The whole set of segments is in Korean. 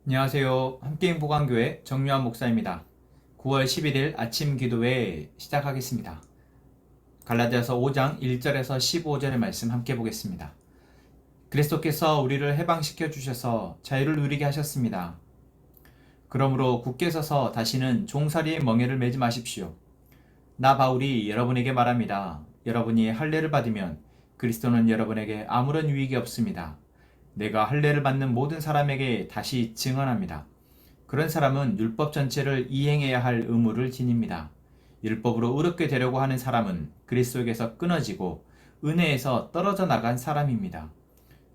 안녕하세요. 함께인 보강교회 정유한 목사입니다. 9월 11일 아침 기도회 시작하겠습니다. 갈라디아서 5장 1절에서 15절의 말씀 함께 보겠습니다. 그리스도께서 우리를 해방시켜 주셔서 자유를 누리게 하셨습니다. 그러므로 굳게 서서 다시는 종살이의 멍에를 매지 마십시오. 나 바울이 여러분에게 말합니다. 여러분이 할례를 받으면 그리스도는 여러분에게 아무런 유익이 없습니다. 내가 할례를 받는 모든 사람에게 다시 증언합니다. 그런 사람은 율법 전체를 이행해야 할 의무를 지닙니다. 율법으로 의롭게 되려고 하는 사람은 그리스도에게서 끊어지고 은혜에서 떨어져 나간 사람입니다.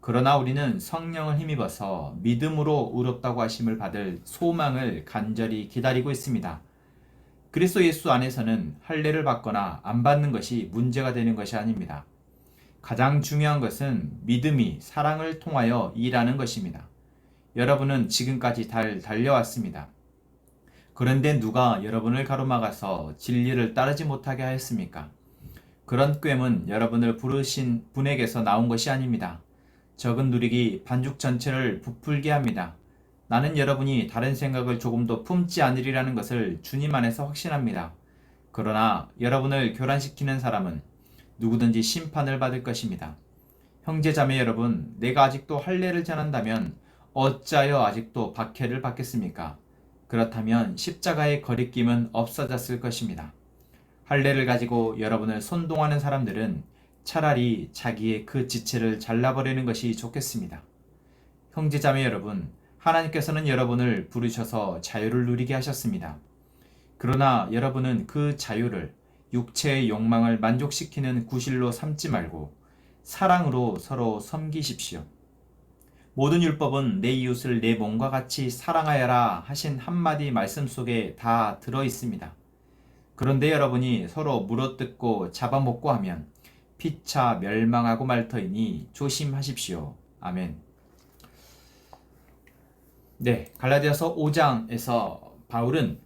그러나 우리는 성령을 힘입어서 믿음으로 의롭다고 하심을 받을 소망을 간절히 기다리고 있습니다. 그리스도 예수 안에서는 할례를 받거나 안 받는 것이 문제가 되는 것이 아닙니다. 가장 중요한 것은 믿음이 사랑을 통하여 일하는 것입니다. 여러분은 지금까지 잘 달려왔습니다. 그런데 누가 여러분을 가로막아서 진리를 따르지 못하게 하였습니까? 그런 꾀은 여러분을 부르신 분에게서 나온 것이 아닙니다. 적은 누룩이 반죽 전체를 부풀게 합니다. 나는 여러분이 다른 생각을 조금도 품지 않으리라는 것을 주님 안에서 확신합니다. 그러나 여러분을 교란시키는 사람은 누구든지 심판을 받을 것입니다. 형제자매 여러분, 내가 아직도 할례를 전한다면 어찌하여 아직도 박해를 받겠습니까? 그렇다면 십자가의 거리낌은 없어졌을 것입니다. 할례를 가지고 여러분을 선동하는 사람들은 차라리 자기의 그 지체를 잘라버리는 것이 좋겠습니다. 형제자매 여러분, 하나님께서는 여러분을 부르셔서 자유를 누리게 하셨습니다. 그러나 여러분은 그 자유를 육체의 욕망을 만족시키는 구실로 삼지 말고 사랑으로 서로 섬기십시오. 모든 율법은 내 이웃을 내 몸과 같이 사랑하여라 하신 한마디 말씀 속에 다 들어 있습니다. 그런데 여러분이 서로 물어뜯고 잡아먹고 하면 피차 멸망하고 말 터이니 조심하십시오. 아멘. 네, 갈라디아서 5장에서 바울은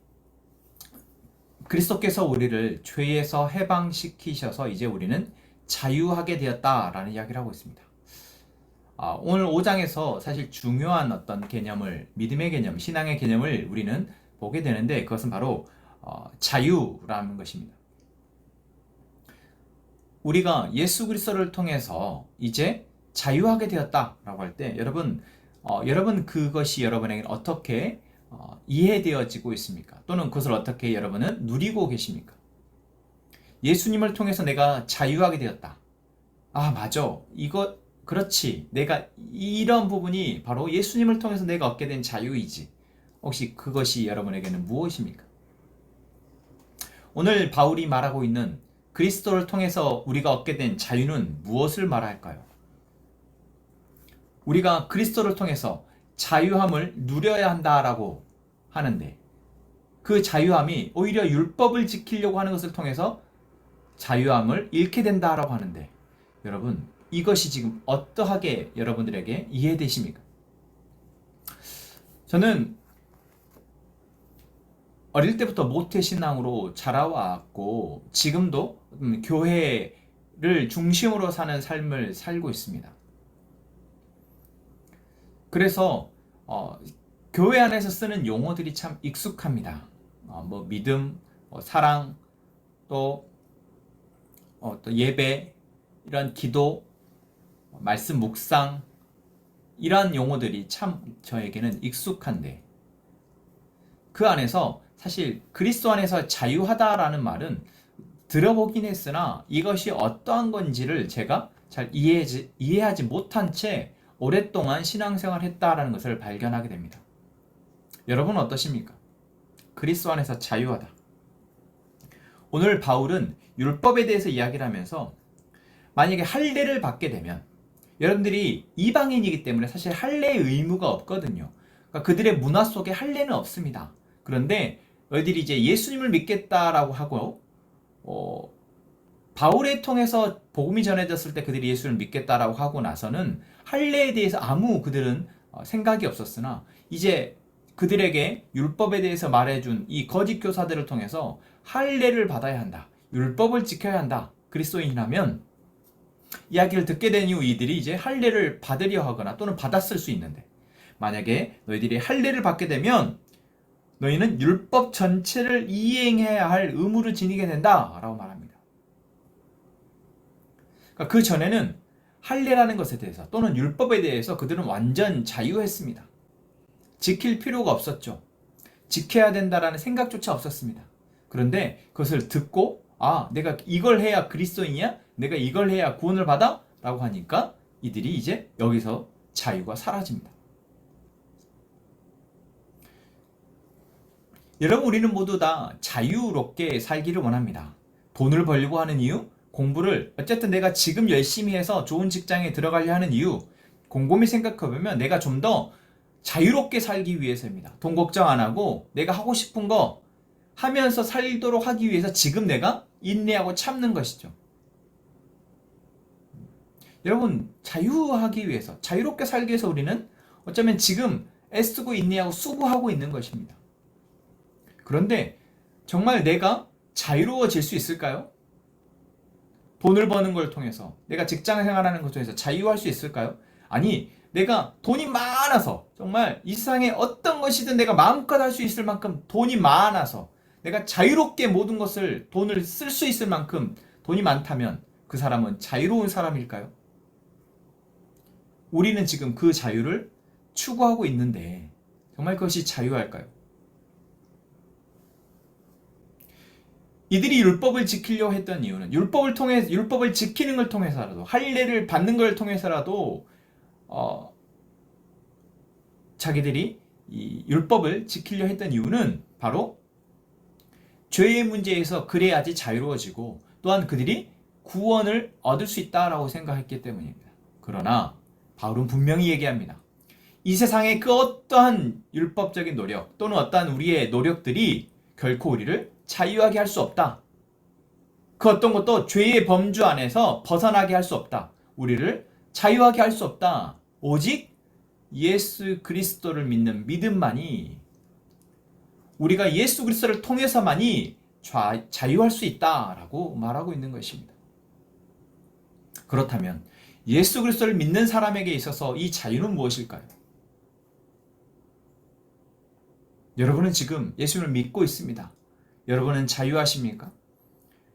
그리스도께서 우리를 죄에서 해방시키셔서 이제 우리는 자유하게 되었다라는 이야기를 하고 있습니다. 오늘 5장에서 사실 중요한 어떤 개념을, 믿음의 개념, 신앙의 개념을 우리는 보게 되는데 그것은 바로 자유라는 것입니다. 우리가 예수 그리스도를 통해서 이제 자유하게 되었다라고 할 때 여러분 그것이 여러분에게 어떻게 이해되어지고 있습니까? 또는 그것을 어떻게 여러분은 누리고 계십니까? 예수님을 통해서 내가 자유하게 되었다. 아, 맞아. 그렇지. 내가 이런 부분이 바로 예수님을 통해서 내가 얻게 된 자유이지. 혹시 그것이 여러분에게는 무엇입니까? 오늘 바울이 말하고 있는 그리스도를 통해서 우리가 얻게 된 자유는 무엇을 말할까요? 우리가 그리스도를 통해서 자유함을 누려야 한다라고 하는데 그 자유함이 오히려 율법을 지키려고 하는 것을 통해서 자유함을 잃게 된다라고 하는데 여러분 이것이 지금 어떠하게 여러분들에게 이해되십니까? 저는 어릴 때부터 모태신앙으로 자라왔고 지금도 교회를 중심으로 사는 삶을 살고 있습니다. 그래서 교회 안에서 쓰는 용어들이 참 익숙합니다. 믿음, 사랑, 또 예배, 이런 기도, 말씀 묵상 이러한 용어들이 참 저에게는 익숙한데 그 안에서 사실 그리스도 안에서 자유하다라는 말은 들어보긴 했으나 이것이 어떠한 건지를 제가 잘 이해하지 못한 채 오랫동안 신앙생활을 했다라는 것을 발견하게 됩니다. 여러분은 어떠십니까? 그리스도 안에서 자유하다. 오늘 바울은 율법에 대해서 이야기를 하면서 만약에 할례를 받게 되면 여러분들이 이방인이기 때문에 사실 할례의 의무가 없거든요. 그러니까 그들의 문화 속에 할례는 없습니다. 그런데 너희들이 이제 예수님을 믿겠다라고 하고 바울을 통해서 복음이 전해졌을 때 그들이 예수를 믿겠다라고 하고 나서는 할례에 대해서 그들은 생각이 없었으나 이제 그들에게 율법에 대해서 말해준 이 거짓 교사들을 통해서 할례를 받아야 한다. 율법을 지켜야 한다. 그리스도인이라면 이야기를 듣게 된 이후 이들이 이제 할례를 받으려 하거나 또는 받았을 수 있는데 만약에 너희들이 할례를 받게 되면 너희는 율법 전체를 이행해야 할 의무를 지니게 된다 라고 말합니다. 그러니까 그 전에는 할례라는 것에 대해서 또는 율법에 대해서 그들은 완전 자유했습니다. 지킬 필요가 없었죠. 지켜야 된다라는 생각조차 없었습니다. 그런데 그것을 듣고 내가 이걸 해야 그리스도인이야? 내가 이걸 해야 구원을 받아? 라고 하니까 이들이 이제 여기서 자유가 사라집니다. 여러분, 우리는 모두 다 자유롭게 살기를 원합니다. 돈을 벌려고 하는 이유, 공부를 어쨌든 내가 지금 열심히 해서 좋은 직장에 들어가려 하는 이유, 곰곰이 생각해보면 내가 좀 더 자유롭게 살기 위해서입니다. 돈 걱정 안 하고 내가 하고 싶은 거 하면서 살도록 하기 위해서 지금 내가 인내하고 참는 것이죠. 여러분, 자유하기 위해서, 자유롭게 살기 위해서 우리는 어쩌면 지금 애쓰고 인내하고 수고하고 있는 것입니다. 그런데 정말 내가 자유로워질 수 있을까요? 돈을 버는 걸 통해서, 내가 직장 생활하는 것 통해서 자유할 수 있을까요? 아니, 내가 돈이 많아서, 정말 이 세상에 어떤 것이든 내가 마음껏 할 수 있을 만큼 돈이 많아서, 내가 자유롭게 모든 것을 돈을 쓸 수 있을 만큼 돈이 많다면 그 사람은 자유로운 사람일까요? 우리는 지금 그 자유를 추구하고 있는데 정말 그것이 자유할까요? 이들이 율법을 지키려고 했던 이유는 율법을 지키는 걸 통해서라도, 할례를 받는 걸 통해서라도 자기들이 이 율법을 지키려 했던 이유는 바로 죄의 문제에서 그래야지 자유로워지고 또한 그들이 구원을 얻을 수 있다라고 생각했기 때문입니다. 그러나 바울은 분명히 얘기합니다. 이 세상의 그 어떠한 율법적인 노력 또는 어떠한 우리의 노력들이 결코 우리를 자유하게 할 수 없다. 그 어떤 것도 죄의 범주 안에서 벗어나게 할 수 없다. 우리를 자유하게 할 수 없다. 오직 예수 그리스도를 믿는 믿음만이, 우리가 예수 그리스도를 통해서만이 자유할 수 있다라고 말하고 있는 것입니다. 그렇다면 예수 그리스도를 믿는 사람에게 있어서 이 자유는 무엇일까요? 여러분은 지금 예수님을 믿고 있습니다. 여러분은 자유하십니까?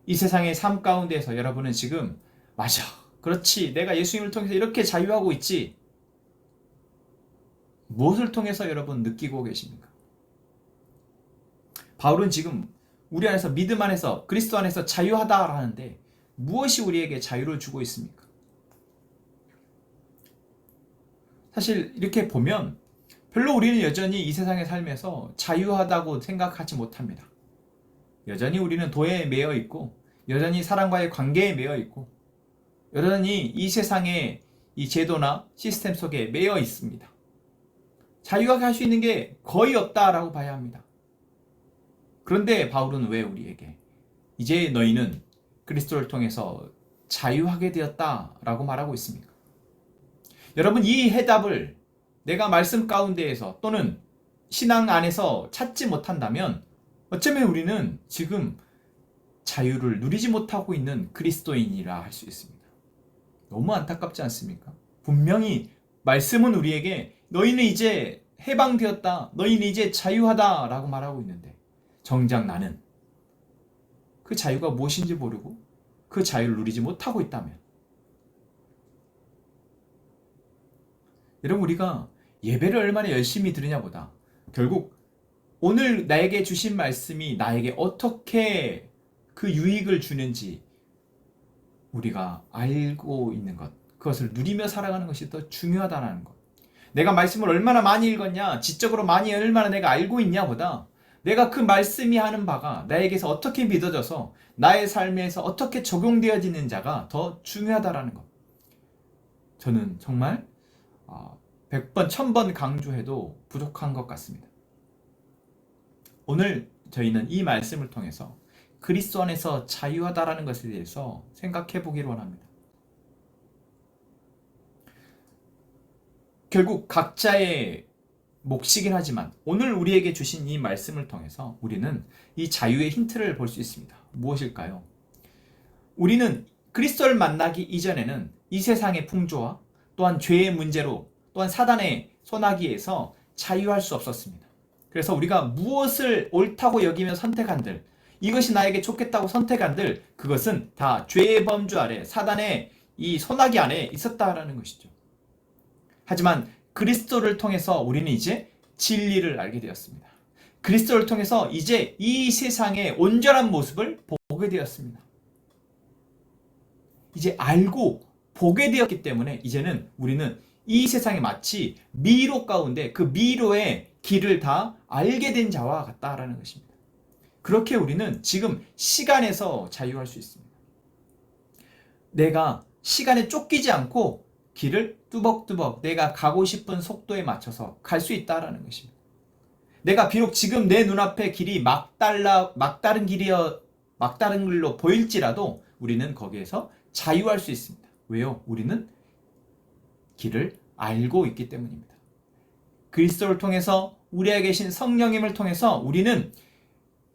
이 세상의 삶 가운데에서 여러분은 지금 맞아, 그렇지, 내가 예수님을 통해서 이렇게 자유하고 있지. 무엇을 통해서 여러분 느끼고 계십니까? 바울은 지금 우리 안에서, 믿음 안에서, 그리스도 안에서 자유하다라는데 무엇이 우리에게 자유를 주고 있습니까? 사실 이렇게 보면 별로 우리는 여전히 이 세상의 삶에서 자유하다고 생각하지 못합니다. 여전히 우리는 도에 매여 있고, 여전히 사람과의 관계에 매여 있고, 여전히 이 세상의 이 제도나 시스템 속에 매여 있습니다. 자유하게 할 수 있는 게 거의 없다라고 봐야 합니다. 그런데 바울은 왜 우리에게 이제 너희는 그리스도를 통해서 자유하게 되었다라고 말하고 있습니까? 여러분, 이 해답을 내가 말씀 가운데에서 또는 신앙 안에서 찾지 못한다면 어쩌면 우리는 지금 자유를 누리지 못하고 있는 그리스도인이라 할 수 있습니다. 너무 안타깝지 않습니까? 분명히 말씀은 우리에게 너희는 이제 해방되었다, 너희는 이제 자유하다 라고 말하고 있는데 정작 나는 그 자유가 무엇인지 모르고 그 자유를 누리지 못하고 있다면, 여러분, 우리가 예배를 얼마나 열심히 들으냐보다 결국 오늘 나에게 주신 말씀이 나에게 어떻게 그 유익을 주는지 우리가 알고 있는 것, 그것을 누리며 살아가는 것이 더 중요하다는 것. 내가 말씀을 얼마나 많이 읽었냐, 지적으로 많이 얼마나 내가 알고 있냐 보다 내가 그 말씀이 하는 바가 나에게서 어떻게 믿어져서 나의 삶에서 어떻게 적용되어지는 자가 더 중요하다라는 것. 저는 정말 100번, 1000번 강조해도 부족한 것 같습니다. 오늘 저희는 이 말씀을 통해서 그리스도 안에서 자유하다라는 것에 대해서 생각해 보기를 원합니다. 결국 각자의 몫이긴 하지만 오늘 우리에게 주신 이 말씀을 통해서 우리는 이 자유의 힌트를 볼 수 있습니다. 무엇일까요? 우리는 그리스도를 만나기 이전에는 이 세상의 풍조와 또한 죄의 문제로 또한 사단의 소나기에서 자유할 수 없었습니다. 그래서 우리가 무엇을 옳다고 여기며 선택한들, 이것이 나에게 좋겠다고 선택한들, 그것은 다 죄의 범주 아래, 사단의 이 소나기 안에 있었다라는 것이죠. 하지만 그리스도를 통해서 우리는 이제 진리를 알게 되었습니다. 그리스도를 통해서 이제 이 세상의 온전한 모습을 보게 되었습니다. 이제 알고 보게 되었기 때문에 이제는 우리는 이 세상에 마치 미로 가운데 그 미로의 길을 다 알게 된 자와 같다라는 것입니다. 그렇게 우리는 지금 시간에서 자유할 수 있습니다. 내가 시간에 쫓기지 않고 길을 뚜벅뚜벅 내가 가고 싶은 속도에 맞춰서 갈 수 있다라는 것입니다. 내가 비록 지금 내 눈앞에 길이 막다른 길로 보일지라도 우리는 거기에서 자유할 수 있습니다. 왜요? 우리는 길을 알고 있기 때문입니다. 그리스도를 통해서 우리에게 계신 성령님을 통해서 우리는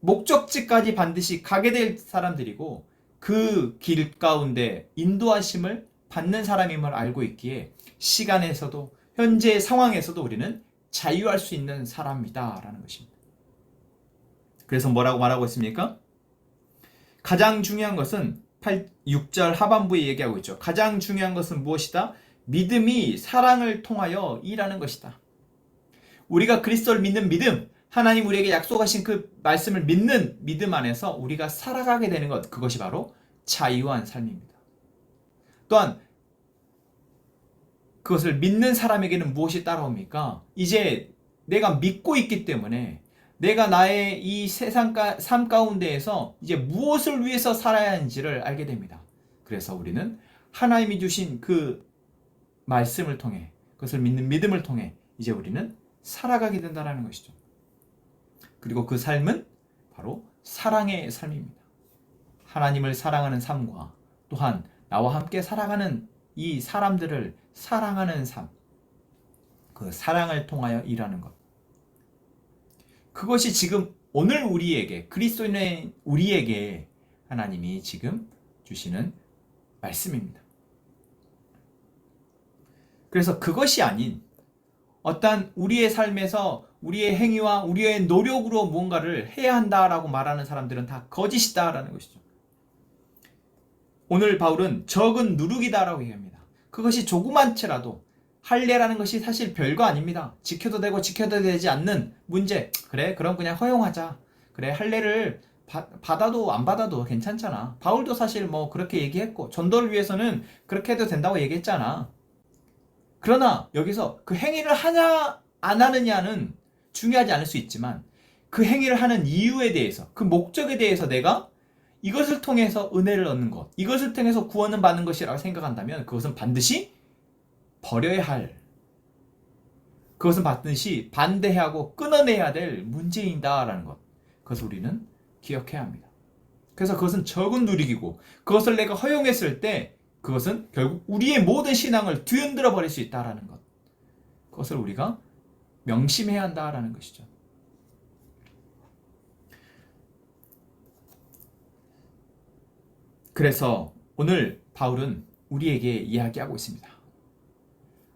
목적지까지 반드시 가게 될 사람들이고 그 길 가운데 인도하심을 받는 사람임을 알고 있기에 시간에서도 현재의 상황에서도 우리는 자유할 수 있는 사람이다 라는 것입니다. 그래서 뭐라고 말하고 있습니까? 가장 중요한 것은 6절 하반부에 얘기하고 있죠. 가장 중요한 것은 무엇이다? 믿음이 사랑을 통하여 일하는 것이다. 우리가 그리스도를 믿는 믿음, 하나님 우리에게 약속하신 그 말씀을 믿는 믿음 안에서 우리가 살아가게 되는 것, 그것이 바로 자유한 삶입니다. 또한 그것을 믿는 사람에게는 무엇이 따라옵니까? 이제 내가 믿고 있기 때문에 내가 나의 이 세상 삶 가운데에서 이제 무엇을 위해서 살아야 하는지를 알게 됩니다. 그래서 우리는 하나님이 주신 그 말씀을 통해, 그것을 믿는 믿음을 통해 이제 우리는 살아가게 된다는 것이죠. 그리고 그 삶은 바로 사랑의 삶입니다. 하나님을 사랑하는 삶과 또한 나와 함께 살아가는 이 사람들을 사랑하는 삶, 그 사랑을 통하여 일하는 것, 그것이 지금 오늘 우리에게, 그리스도인의 우리에게 하나님이 지금 주시는 말씀입니다. 그래서 그것이 아닌 어떤 우리의 삶에서 우리의 행위와 우리의 노력으로 무언가를 해야 한다라고 말하는 사람들은 다 거짓이다라는 것이죠. 오늘 바울은 적은 누룩이다라고 얘기합니다. 그것이 조그만치라도 할례라는 것이 사실 별거 아닙니다. 지켜도 되고 지켜도 되지 않는 문제. 그래, 그럼 그냥 허용하자. 그래, 할례를 받아도 안 받아도 괜찮잖아. 바울도 사실 뭐 그렇게 얘기했고 전도를 위해서는 그렇게 해도 된다고 얘기했잖아. 그러나 여기서 그 행위를 하냐 안 하느냐는 중요하지 않을 수 있지만 그 행위를 하는 이유에 대해서, 그 목적에 대해서 내가 이것을 통해서 은혜를 얻는 것, 이것을 통해서 구원을 받는 것이라고 생각한다면 그것은 반드시 버려야 할, 그것은 반드시 반대하고 끊어내야 될 문제이다라는 것, 그것을 우리는 기억해야 합니다. 그래서 그것은 적은 누리기고 그것을 내가 허용했을 때 그것은 결국 우리의 모든 신앙을 뒤흔들어 버릴 수 있다라는 것, 그것을 우리가 명심해야 한다라는 것이죠. 그래서 오늘 바울은 우리에게 이야기하고 있습니다.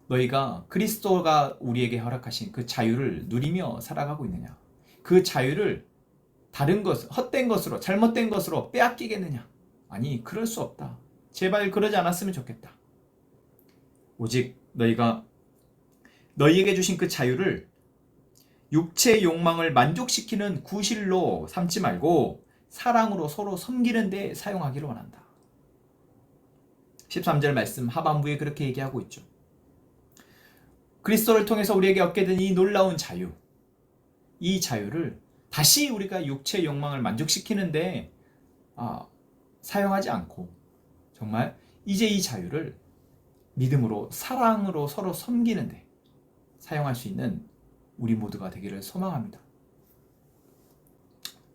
너희가 그리스도가 우리에게 허락하신 그 자유를 누리며 살아가고 있느냐? 그 자유를 다른 것, 헛된 것으로, 잘못된 것으로 빼앗기겠느냐? 아니, 그럴 수 없다. 제발 그러지 않았으면 좋겠다. 오직 너희가 너희에게 주신 그 자유를 육체의 욕망을 만족시키는 구실로 삼지 말고 사랑으로 서로 섬기는 데 사용하기를 원한다. 13절 말씀 하반부에 그렇게 얘기하고 있죠. 그리스도를 통해서 우리에게 얻게 된 이 놀라운 자유, 이 자유를 다시 우리가 육체의 욕망을 만족시키는데 사용하지 않고 정말 이제 이 자유를 믿음으로, 사랑으로 서로 섬기는데 사용할 수 있는 우리 모두가 되기를 소망합니다.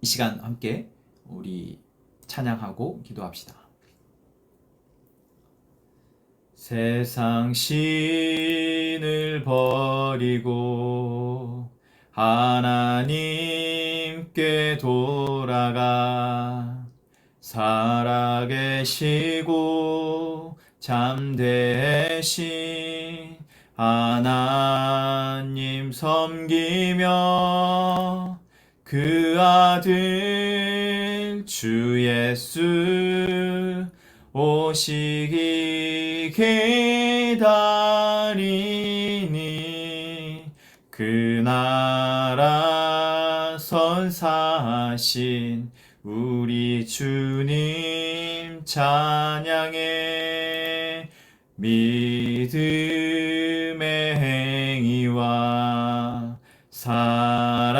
이 시간 함께 우리 찬양하고 기도합시다. 세상 신을 버리고 하나님께 돌아가 살아계시고 잠대신 하나님 섬기며 그 아들 주 예수 오시기 기다리니 그 나라 선사하신 우리 주님 찬양해. 믿음의 행위와 사랑의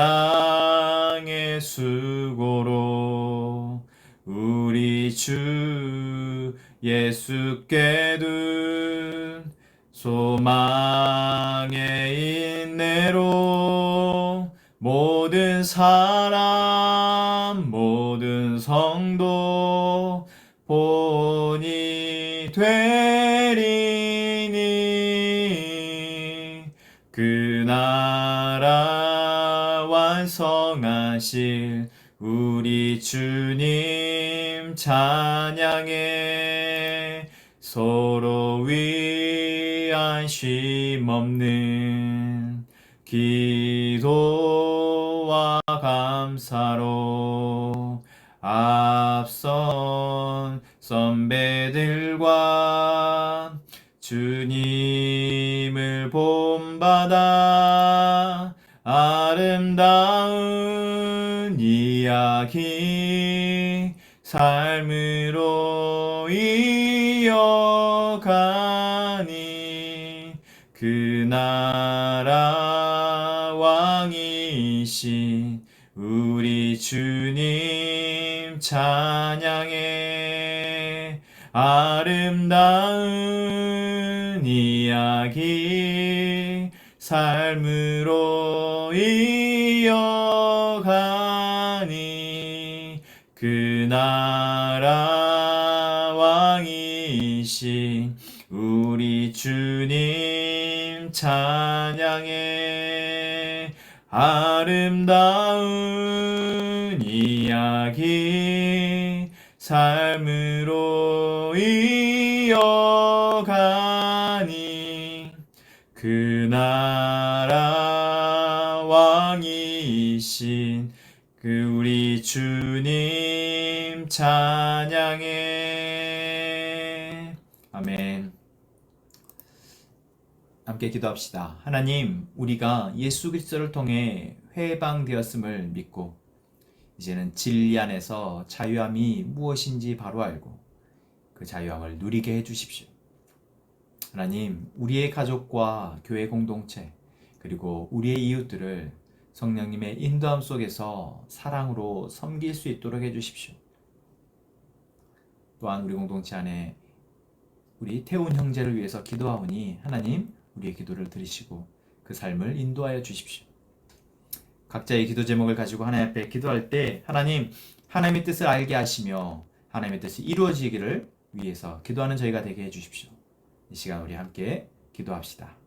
수고로 우리 주 예수께 둔 소망의 인내로 모든 사람 모든 성도 본이 되리니 그 나라 완성하실 우리 주님 찬양해. 서로 위한 쉼없는 기도와 감사로 앞선 선배들과 주님을 본받아 아름다운 이야기 삶으로 이어가니 그 나라 왕이신 우리 주님 찬양해. 아름다운 이야기 삶으로 이어가니 그 나라 왕이신 우리 주님 찬양해. 아름다운 이야기 삶으로 이어가니 그 나라 왕이신 그 우리 주님 찬양해. 아멘. 함께 기도합시다. 하나님, 우리가 예수 그리스도를 통해 회방되었음을 믿고 이제는 진리 안에서 자유함이 무엇인지 바로 알고 그 자유함을 누리게 해주십시오. 하나님, 우리의 가족과 교회 공동체 그리고 우리의 이웃들을 성령님의 인도함 속에서 사랑으로 섬길 수 있도록 해주십시오. 또한 우리 공동체 안에 우리 태훈 형제를 위해서 기도하오니 하나님, 우리의 기도를 들으시고 그 삶을 인도하여 주십시오. 각자의 기도 제목을 가지고 하나님 앞에 기도할 때 하나님, 하나님의 뜻을 알게 하시며 하나님의 뜻이 이루어지기를 위해서 기도하는 저희가 되게 해주십시오. 이 시간 우리 함께 기도합시다.